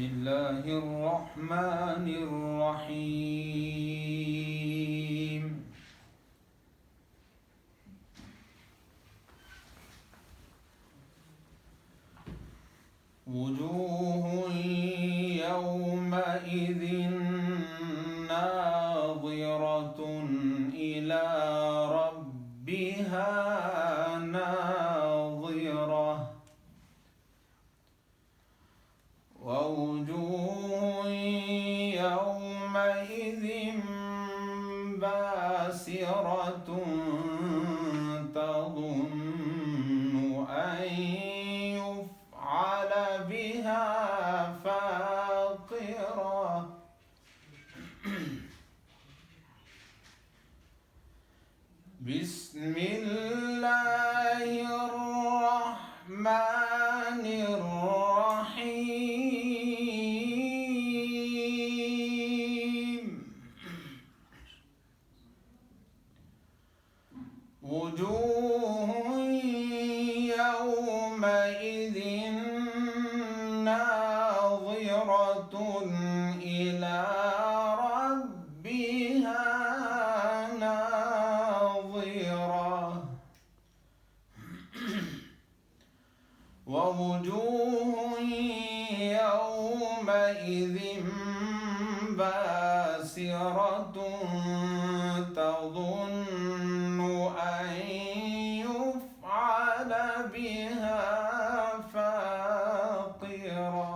بسم الله الرحمن الرحيم. وجوه يومئذ ناظرة إلى ربها ناظرة ووجوه يومئذ باسرة تظن أن يفعل بها فاقرة بسم الله الرحمن الرحيم. وجوه يومئذ ناظرة إلى ربها ناظرة ووجوه يومئذ باسرة تظن أن يفعل بها فاقرة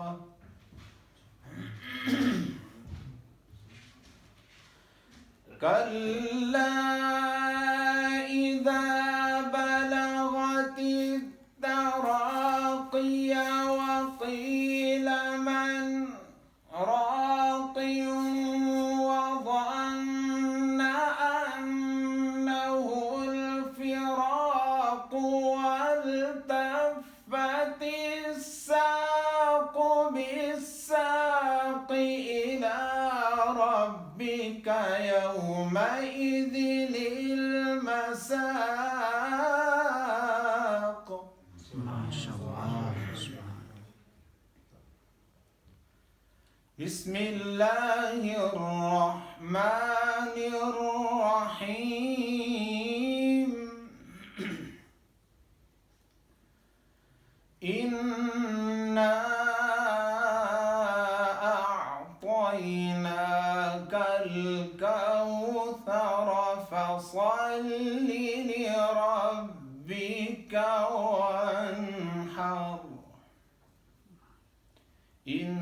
كلا إذا بلغت التراقي وقيل من راق وظن أنه الفراق والتفت الساق بالساق إلى ربك يومئذ المساق. ما شاء الله. بسم الله الرحمن الرحيم. إنا أعطيناك الكوثر فصل لربك وانحر إن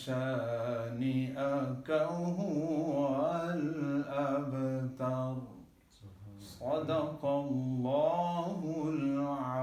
شانئك هو الأبتر. صدق الله العظيم.